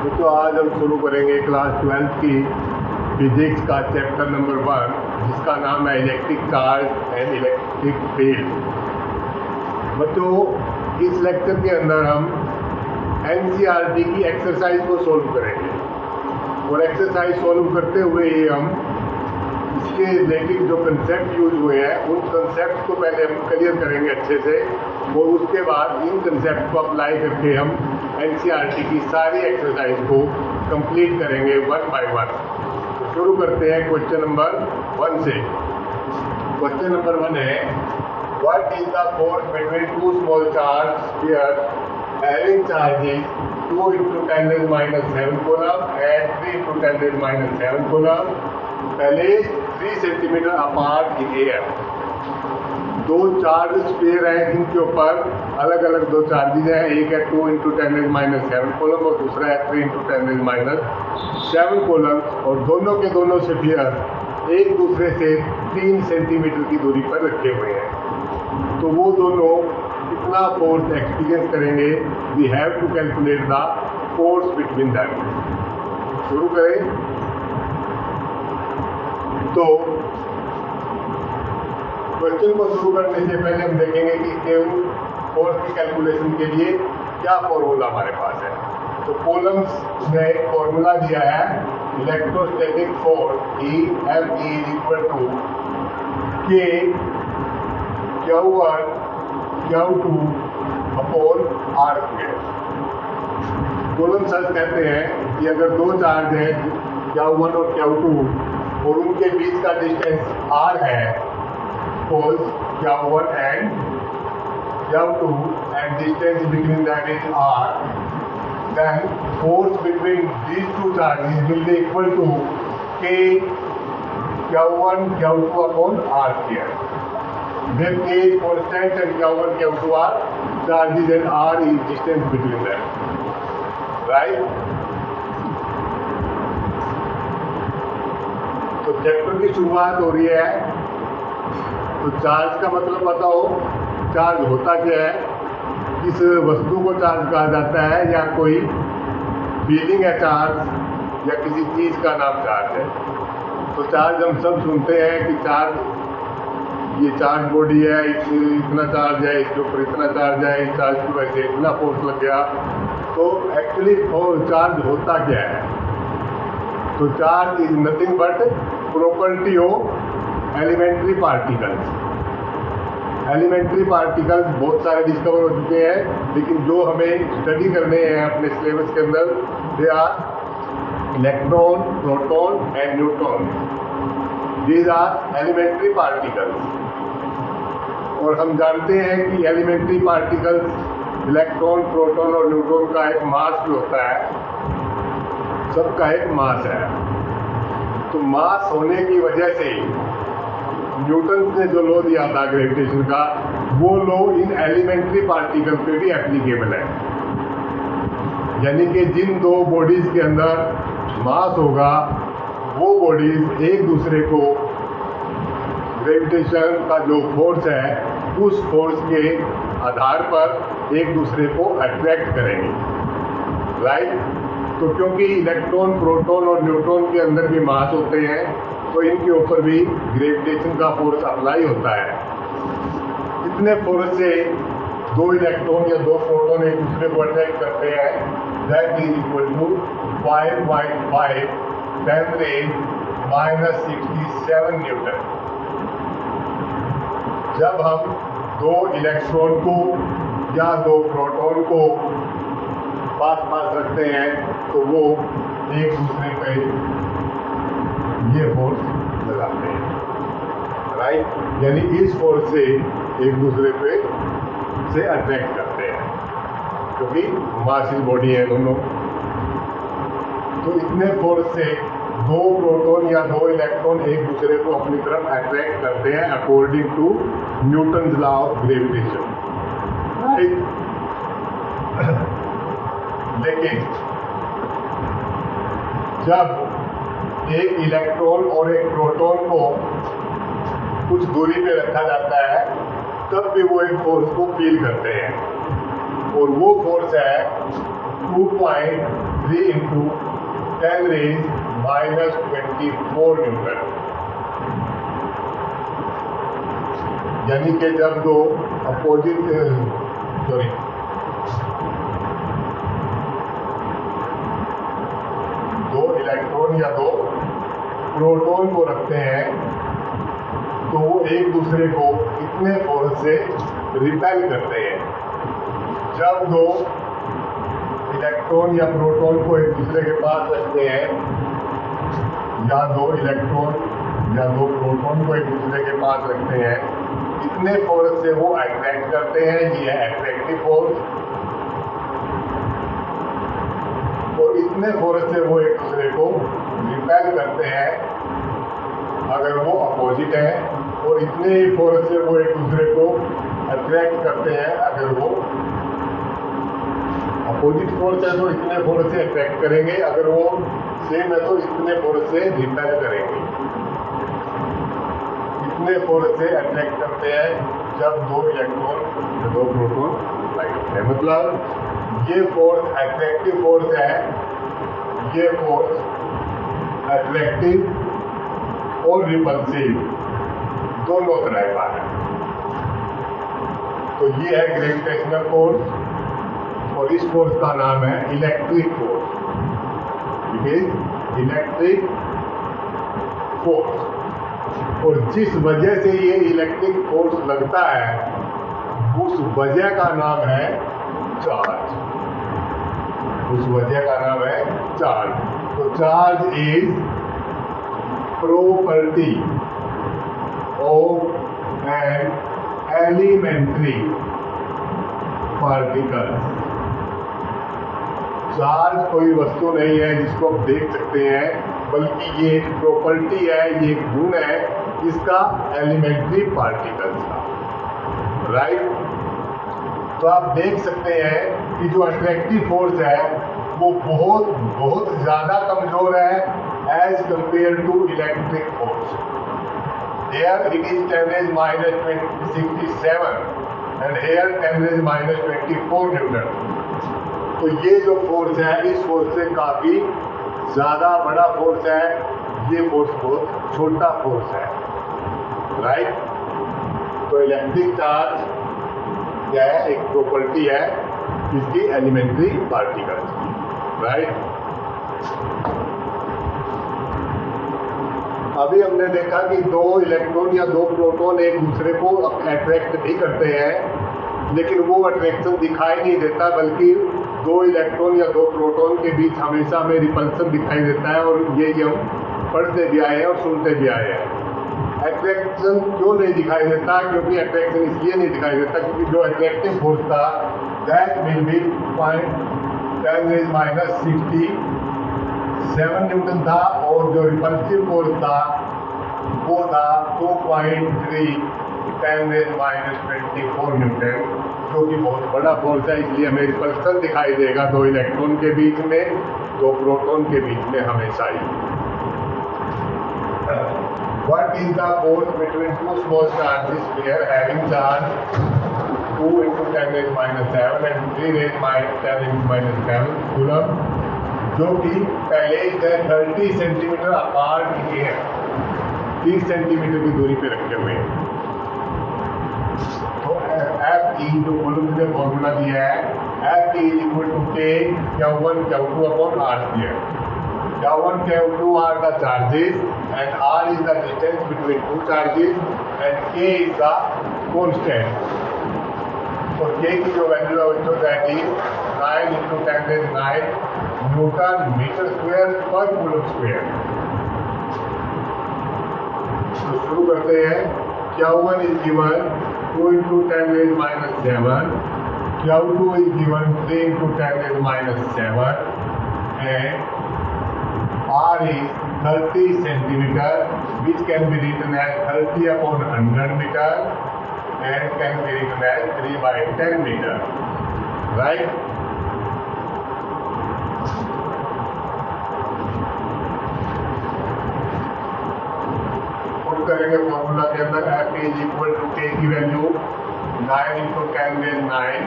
तो आज हम शुरू करेंगे क्लास 12 की फिजिक्स का चैप्टर नंबर 1, जिसका नाम है electric charge and electric field. बच्चों, इस लेक्चर के अंदर हम एनसीईआरटी की एक्सरसाइज को सॉल्व करेंगे और एक्सरसाइज सॉल्व करते हुए ही हम इसके रिलेटेड जो कंसेप्ट यूज हुए हैं उन कंसेप्ट को पहले हम क्लियर करेंगे अच्छे से, और उसके बाद इन कंसेप्ट को अप्लाई करके हम एनसीईआरटी की सारी एक्सरसाइज को कंप्लीट करेंगे वन बाय वन। तो शुरू करते हैं क्वेश्चन नंबर 1 से। क्वेश्चन नंबर 1 है, what is the force between two small charge sphere having charges 2 × 10⁻⁷ coulomb and 3 × 10⁻⁷ coulomb पहले 3 सेंटीमीटर अपार्ट इन एयर। दो चार्ज स्फीयर हैं जिनके ऊपर अलग अलग दो चार्जेज हैं, एक है 2 × 10⁻⁷ कूलम और दूसरा है 3 × 10⁻⁷ कूलम, और दोनों के दोनों स्फीयर एक दूसरे से 3 सेंटीमीटर की दूरी पर रखे हुए हैं। तो वो दोनों कितना फोर्स एक्सपीरियंस करेंगे, we have to calculate the force between them. शुरू करें। तो क्वेश्चन को शुरू करने से पहले हम देखेंगे कि फोर्स की कैलकुलेशन के लिए क्या फॉर्मूला हमारे पास है। तो कॉलम्स में एक फॉर्मूला दिया है, electrostatic force EFE = K Q1 Q2 upon R²। Column search कहते हैं कि अगर दो चार्ज है Q1 और Q2 और उनके बीच का डिस्टेंस R है, suppose Q1 and Q2 and distance between them is R, then force between these two charges will be equal to K Q1 Q2 upon R². Where K is constant and Q1 Q2 are charges and R is distance between them, right? तो chapter की शुरुआत हो रही है। तो charge का मतलब बताओ, चार्ज होता क्या है, किस वस्तु को चार्ज कहा जाता है, या कोई फीलिंग है चार्ज, या किसी चीज़ का नाम चार्ज है। तो चार्ज हम सब सुनते हैं कि चार्ज, ये चार्ज बॉडी है, इतना चार्ज है, इसके ऊपर इतना चार्ज है, इस चार्ज की वजह से इतना फोर्स लग गया। तो एक्चुअली चार्ज होता क्या है? तो charge is nothing but property of elementary particles. Elementary particles बहुत सारे डिस्कवर हो चुके हैं, लेकिन जो हमें स्टडी करने हैं अपने सिलेबस के अंदर, they are electron, proton and neutron. These are elementary particles. और हम जानते हैं कि एलिमेंट्री पार्टिकल्स, इलेक्ट्रॉन, प्रोटॉन और न्यूट्रॉन का एक मास भी होता है, सबका एक मास है। तो मास होने की वजह से न्यूटन ने जो लॉ दिया था ग्रेविटेशन का, वो लॉ इन एलिमेंट्री पार्टिकल पे भी एप्लीकेबल है। यानी कि जिन दो बॉडीज के अंदर मास होगा, वो बॉडीज एक दूसरे को ग्रेविटेशन का जो फोर्स है, उस फोर्स के आधार पर एक दूसरे को अट्रैक्ट करेंगे, राइट? तो क्योंकि इलेक्ट्रॉन, प्रोटॉन और न्यूट्रॉन के अंदर भी मास होते हैं, तो इनके ऊपर भी ग्रेविटेशन का फोर्स अप्लाई होता है। इतने फोर्स से दो इलेक्ट्रॉन या दो प्रोटॉन एक दूसरे को अट्रैक्ट करते हैं, that is equal to 5.5 × 10⁻⁻�67 newton. जब हम दो इलेक्ट्रॉन को या दो प्रोटॉन को पास रखते हैं, तो वो एक दूसरे पे ये फोर्स लगाते हैं, राइट? यानी इस फोर्स से एक दूसरे पे से अट्रैक्ट करते हैं, क्योंकि मासिव बॉडी है दोनों। तो इतने फोर्स से दो प्रोटॉन या दो इलेक्ट्रॉन एक दूसरे को अपनी तरफ अट्रैक्ट करते हैं, according to Newton's law of gravitation, right? लेकिन जब एक इलेक्ट्रॉन और एक प्रोटॉन को कुछ दूरी पे रखा जाता है, तब भी वो एक फोर्स को फील करते हैं। और वो फोर्स है 2.3 इंटू 10 रेज माइनस 24 न्यूटन। यानी कि जब दो अपोजिट दो इलेक्ट्रॉन या दो प्रोटॉन को रखते हैं तो वो एक दूसरे को इतने फोर्स से रिपेल करते हैं। जब दो इलेक्ट्रॉन या प्रोटॉन को एक दूसरे के पास रखते हैं या दो इलेक्ट्रॉन या दो प्रोटॉन को एक दूसरे के पास रखते हैं, इतने फोर्स से वो अट्रैक्ट करते हैं, ये है अट्रैक्टिव फोर्स। और इतने फोर्स से वो एक दूसरे को रिपेल करते हैं अगर वो अपोजिट है, और इतने ही फोर्स से वो एक दूसरे को अट्रैक्ट करते हैं अगर वो अपोजिट फोर्स है तो इतने फोर्स से अट्रैक्ट करेंगे, अगर वो सेम है तो इतने फोर्स से रिपेल करेंगे। इतने फोर्स से अट्रैक्ट करते हैं जब दो इलेक्ट्रॉन या दो प्रोटॉन लगते हैं। मतलब ये फोर्स अट्रैक्टिव फोर्स है, ये फोर्स अट्रैक्टिव और रिपल्सिव दोनों तरह का है। तो ये है ग्रेविटेशनल फोर्स और इस फोर्स का नाम है electric force. It is electric force. और जिस वजह से ये इलेक्ट्रिक फोर्स लगता है उस वजह का नाम है चार्ज। उस वजह का नाम है चार्ज। तो charge is property of an elementary particle. Charge कोई वस्तु नहीं है जिसको आप देख सकते हैं, बल्कि ये एक प्रॉपर्टी है, ये एक गुण है इसका एलिमेंट्री पार्टिकल्स का। राइट। तो आप देख सकते हैं कि जो अट्रैक्टिव फोर्स है वो बहुत बहुत ज़्यादा कमज़ोर है as compare to electric force. Here it is 10 raised minus 67 and here 10 raised minus 24 Newton. तो ये जो फोर्स है इस फोर्स से काफ़ी ज़्यादा बड़ा फोर्स है, ये फोर्स बहुत छोटा फोर्स है। राइट। तो इलेक्ट्रिक चार्ज क्या है, एक प्रॉपर्टी है इसकी एलिमेंट्री पार्टिकल्स की। राइट। अभी हमने देखा कि दो इलेक्ट्रॉन या दो प्रोटॉन एक दूसरे को अट्रैक्ट नहीं करते हैं, लेकिन वो अट्रैक्शन दिखाई नहीं देता, बल्कि दो इलेक्ट्रॉन या दो प्रोटॉन के बीच हमेशा हमें रिपल्सन दिखाई देता है। और ये हम पढ़ते भी आए हैं और सुनते भी आए हैं। अट्रैक्शन क्यों नहीं दिखाई देता? क्योंकि अट्रैक्शन इसलिए नहीं दिखाई देता क्योंकि जो अट्रैक्टिव फोर्स था दैट विल बी 0.10⁻⁻⁶7 न्यूटन था, और जो रिपल्सिव फोर्स था वो था 2.3 10⁻⁻24 न्यूटन, जो कि बहुत बड़ा फोर्स है। इसलिए हमें रिपल्सन दिखाई देगा दो इलेक्ट्रॉन के बीच में, दो प्रोटॉन के बीच में हमेशा ही। What is the force between two small charges here having charge 2 × 10⁻⁷ and 3 × 10⁻⁷ coulomb, जो कि पहले से 30 सेंटीमीटर अपार्ट किए हैं, 30 सेंटीमीटर की दूरी पे रखे हुए हैं। तो F E जो कूलम ने फॉर्मूला दिया है, F E = K Q1 Q2 upon R square. Q1 Q2 are the charges and R is the distance between two charges and K is the constant. तो K की जो value है उसको that is 9 × 10⁹ newton metre square पर coulomb square. तो शुरू करते हैं। Q1 is given 2 × 10⁻⁷, Q2 is given 3 × 10⁻⁷, and R is 30 centimeter, which can be written as 30/100 meter and can be written as 3/10 meter. Right? Put करेंगे formula के अंदर F is equal to K की value 9 × 10⁻⁹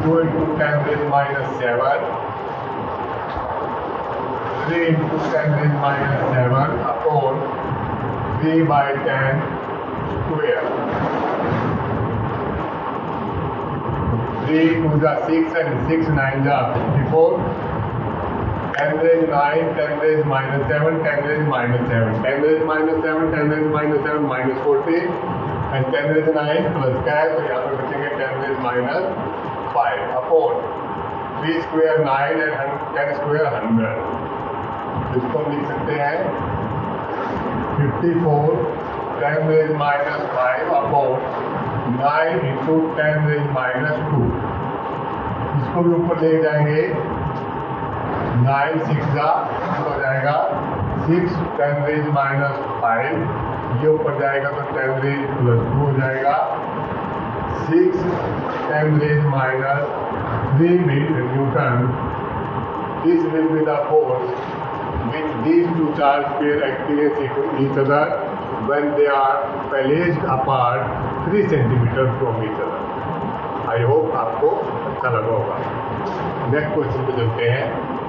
2 into 10 raised minus 7, 3 into 10 raised minus 7 upon 3 by 10 square. 3 to the 6 and 6 9 the 54. 10 raised 9, 10 raised minus 7, 10 raised minus 7, 10 raised minus 7, 10 raised minus 7 minus 40 and 10 raised 9 plus क्या है तो यहाँ पे बचेंगे 10 raised minus 5 upon 3 square 9 and 10 square 100. इसको हम लिख सकते हैं 54 10 raised minus 5 upon 9 into 10 raised minus 2. इसको भी ऊपर ले जाएंगे 9 6 का हो जाएगा 6 10 रेज माइनस 5 ये ऊपर जाएगा तो 10 रेज प्लस 2 हो जाएगा 6 10 raise minus 3 newton. This will be the force which these two charges pair experience each other when they are placed apart 3 centimeter from each other. I hope आपको अच्छा लगा होगा. नेक्स्ट क्वेश्चन पे चलते हैं.